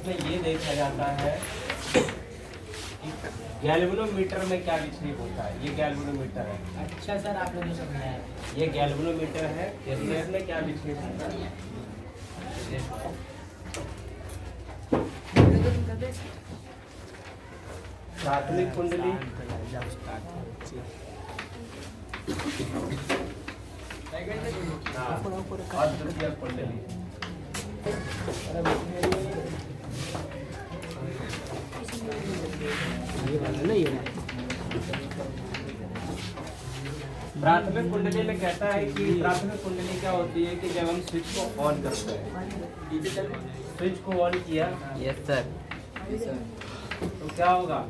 इसमें ये देखा जाता है कि गैल्वेनोमीटर में क्या विक्षेप होता है। ये गैल्वेनोमीटर है। अच्छा सर, आपने जो समझाया ये गैल्वेनोमीटर है, इसमें क्या विक्षेप होता है। प्राथमिक कुंडली और द्वितीय कुंडली। प्राथमिक कुंडली में कहता है कि प्राथमिक कुंडली क्या होती है कि जब हम स्विच को ऑन करते हैं, स्विच को ऑन किया यस सर। तो क्या होगा,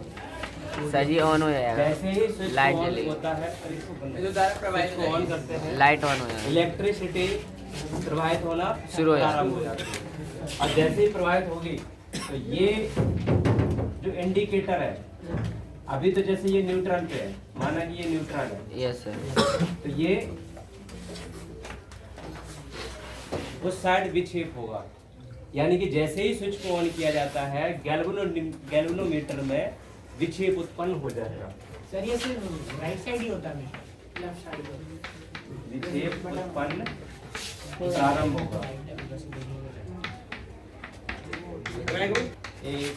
सर जी ऑन हो जाएगा, जैसे ही स्विच लाइट ऑन जलेगी, होता है, स्विच को ऑन करते हैं, लाइट ऑन हो जाएगा, इलेक्ट्रिसिटी प्रवाहित होना शुरू हो जाता प्रारंभ हो जाती है। और जैसे ही प्रवाहित होगी तो ये जो इंडिकेटर है, अभी तो जैसे ये न्यूट्रल पे है, माना कि ये न्यूट्रल है, यस सर। तो ये उस साइड विक्षेप होगा। यानी कि जैसे ही स्विच को ऑन किया जाता है, गैल्वेनोमीटर में विक्षेप उत्पन्न हो जाएगा। सर, ये सिर्फ राइट साइड ही होता है, लेफ्ट साइड विक्षेप उत्पन्न प्रारंभ होगा। 1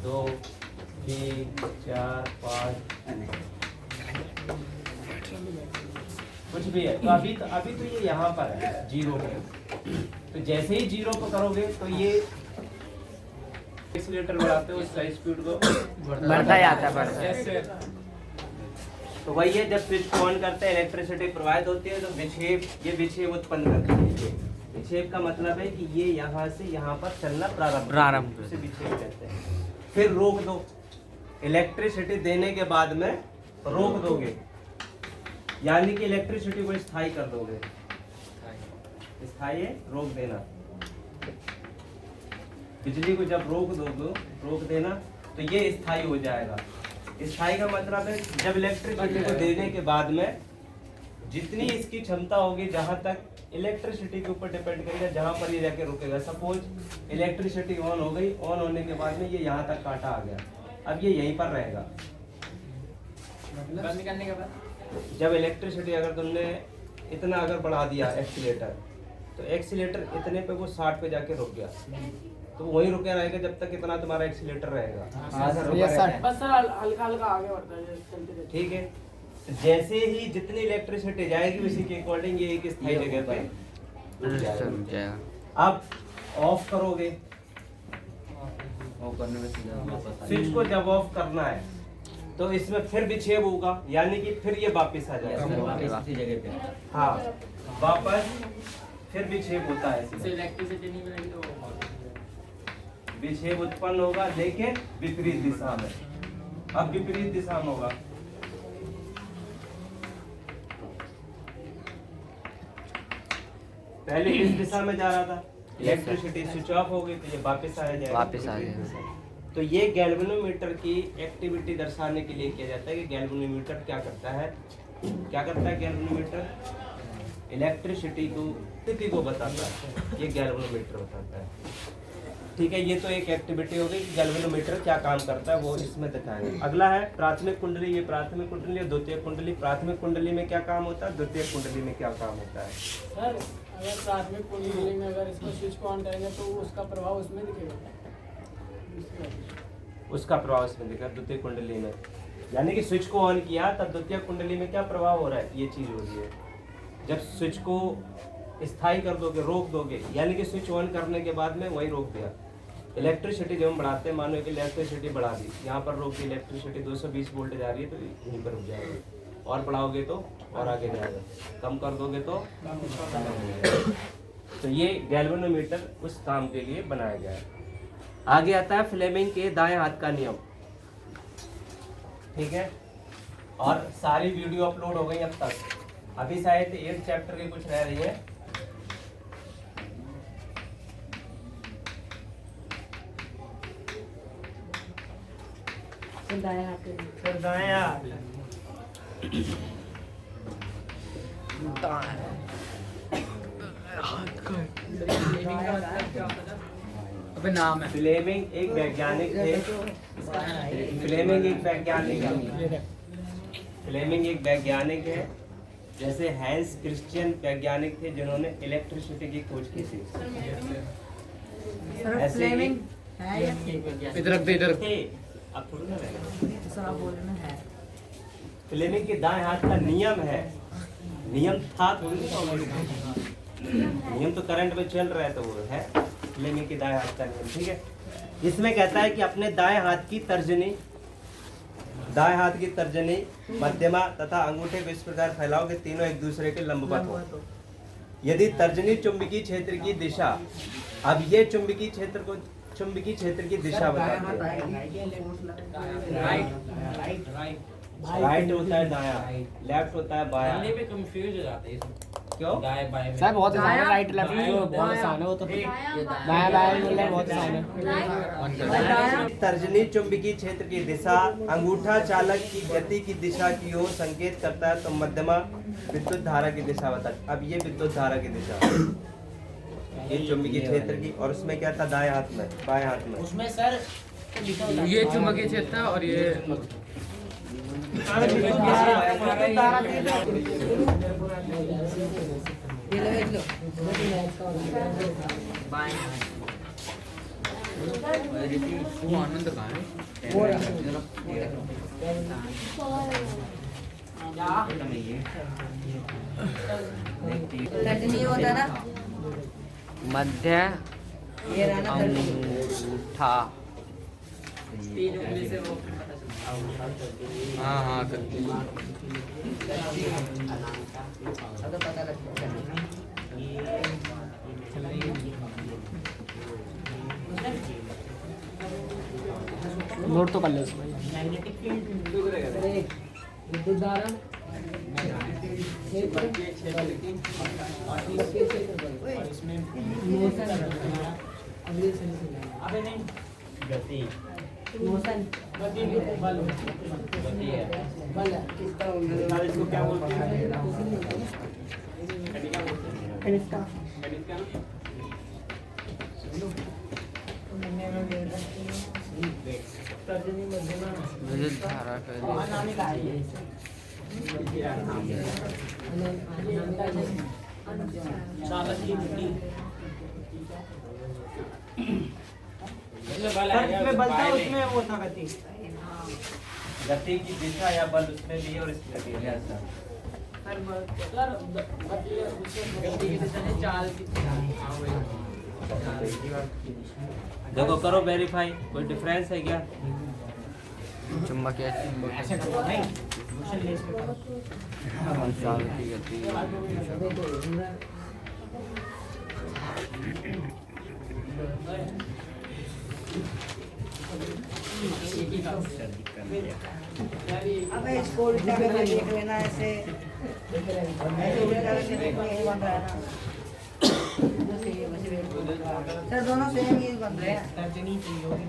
2 3 4 5 कुछ भी है। तो अभी तो ये यहाँ पर है जीरो पे। तो जैसे ही जीरो पे करोगे तो ये एक्सीलरेटर बढ़ाते हो, इसका स्पीड को बढ़ता जाता है। तो वही है, जब स्विच को ऑन करते हैं इलेक्ट्रिसिटी प्रवाहित होती है तो ये विक्षेप उत्पन्न करती है। विक्षेप का मतलब है कि ये यहाँ से यहाँ पर चलना प्रारंभ उसे विक्षेप कहते हैं। फिर रोक दो, इलेक्ट्रिसिटी देने के बाद में रोक दोगे, यानी कि इलेक्ट्रिसिटी को स्थायी कर दोगे। स्थायी है, रोक देना। बिजली को जब रोक देना तो ये स्थायी हो जाएगा। स्थायी का मतलब है जब इलेक्ट्रिसिटी को देने के बाद में जितनी इसकी क्षमता होगी, जहां तक इलेक्ट्रिसिटी के ऊपर डिपेंड करेगा, जहां पर ये जाके रुकेगा। सपोज इलेक्ट्रिसिटी ऑन हो गई, ऑन होने के बाद में ये यहाँ तक काटा आ गया, अब ये यहीं पर रहेगा। बंद करने के बाद जब इलेक्ट्रिसिटी अगर तुमने इतना अगर बढ़ा दिया एक्सीलेटर, तो एक्सीलेटर इतने पे वो 60 पे जाके रुक गया, तो वहीं रुके रहेगा जब तक इतना तुम्हारा एक्सीलेटर रहेगा। बस सर, हल्का हल्का आगे बढ़ता है चलते। ठीक है, तो जैसे ही जितनी इलेक्ट्रिसिटी जाएगी उसी के अकॉर्डिंग ये एक स्थायी जगह पे रुक जाएगा। अब ऑफ करोगे, स्विच को जब ऑफ करना है तो इसमें फिर विक्षेप होगा, यानी कि फिर ये वापस आ जाएगा। हाँ, वापस फिर विक्षेप होता है। इसमें इलेक्ट्रिसिटी नहीं मिलेगी तो विक्षेप उत्पन्न होगा, लेकिन विपरीत दिशा में। अब विपरीत दिशा में होगा, पहले इस दिशा में जा रहा था, इलेक्ट्रिसिटी स्विच ऑफ हो गई तो ये वापस आ जाएगा, वापस आ जाएगा। तो ये गैल्वेनोमीटर की एक्टिविटी दर्शाने के लिए किया जाता है कि गैल्वेनोमीटर क्या करता है। गैल्वेनोमीटर इलेक्ट्रिसिटी को स्थिति को बताता है, ये गैल्वेनोमीटर बताता है। ठीक है, ये तो एक एक्टिविटी हो गई कि गैल्वेनोमीटर क्या काम करता है, वो इसमें दिखाएंगे। अगला है प्राथमिक कुंडली। ये प्राथमिक कुंडली और द्वितीय कुंडली। प्राथमिक कुंडली में क्या काम होता है, द्वितीय कुंडली में क्या काम होता है। सर, अगर प्राथमिक कुंडली में अगर इसको स्विच को ऑन करेंगे तो उसका प्रभाव उसमें दिखेगा, उसका प्रभाव इसमें दिखा द्वितीय कुंडली में। यानी कि स्विच को ऑन किया तब द्वितीय कुंडली में क्या प्रभाव हो रहा है, ये चीज हो रही है। जब स्विच को स्थायी कर दोगे, रोक दोगे, यानी कि स्विच ऑन करने के बाद में वही रोक दिया। इलेक्ट्रिसिटी जब हम बढ़ाते हैं, मानो कि इलेक्ट्रिसिटी बढ़ा दी, यहाँ पर रोक दी, इलेक्ट्रिसिटी 220 वोल्ट जा रही है तो यहीं पर रुक जाएगा। और बढ़ाओगे तो और आगे जाएगा, कम कर दोगे तो कम हो जाएगा। तो ये गैल्वेनोमीटर उस काम के लिए बनाया गया है। आगे आता है फ्लेमिंग के दाएं हाथ का नियम। ठीक है, और सारी वीडियो अपलोड हो गई अब तक। अभी शायद 8 चैप्टर के कुछ रह रही है। दाएं हाथ पे नाम है। फ्लेमिंग एक वैज्ञानिक थे। फ्लेमिंग एक वैज्ञानिक है। फ्लेमिंग एक वैज्ञानिक है, जैसे हैंस क्रिश्चियन वैज्ञानिक थे जिन्होंने इलेक्ट्रिसिटी की खोज की थी। ऐसे ही इधर रख दे, इधर थे, अब थोड़ी ना रहेगा। फ्लेमिंग के दाएं हाथ का नियम है, नियम था थोड़ी ना, नियम तो करंट में चल रहा है तो वो है फ्लेमिंग के दाएं हाथ का नियम। ठीक है, इसमें कहता है कि अपने दाएं हाथ की तर्जनी मध्यमा तथा अंगूठे को इस प्रकार फैलाओ कि तीनों एक दूसरे के लंबवत हो। यदि तर्जनी चुंबकीय क्षेत्र की दिशा, अब ये चुंबकीय क्षेत्र की दिशा बताते हैं। राइट होता है दायां, लेफ्ट होता है बायां। में कंफ्यूज हो जाते हैं क्यों? दाएं बाएं में। सर बहुत आसान है, राइट लेफ्ट बहुत आसान है वो तो। दाया बाया बोलना बहुत आसान है। तर्जनी चुंबकीय क्षेत्र की दिशा अंगूठा चालक की गति की दिशा की ओर संकेत करता है, तो मध्यमा विद्युत धारा की दिशा बताता है। अब ये विद्युत धारा की दिशा, ये चुंबकीय क्षेत्र की, और उसमें क्या था दाएं हाथ में, बाएं हाथ में। उसमें सर ये चुंबकीय क्षेत्र था और ये आनंद कहाँ है? तर्जनी होता ना, मध्य ये रहा ना तर्जनी। अंगूठा। हाँ हाँ अब तो पता लग गया। नोट तो कर ले उसमें। विद्युत धारा अबे नहीं गति मोशन गति बल गति है। बल इसको क्या बोलते हैं? तर्जनी मध्यमा विद्युत धारा का चालक की गति उसमें बल आएगा, उसमें बल था, बाएं में। उसमें वो था गति। गति की दिशा या बल उसमें भी है और इसमें भी है। ऐसा सर गति की दिशा नहीं, चाल की देखो करो वेरीफाई, कोई डिफरेंस है क्या? चुंबकीय चाल की गति। अब इसको उल्टा करके देख लेना ऐसे, ऐसे उल्टा करके देखो यही बन रहा है ना। सर दोनों सेम ही बन रहे हैं। तर्जनी चाहिए होगी।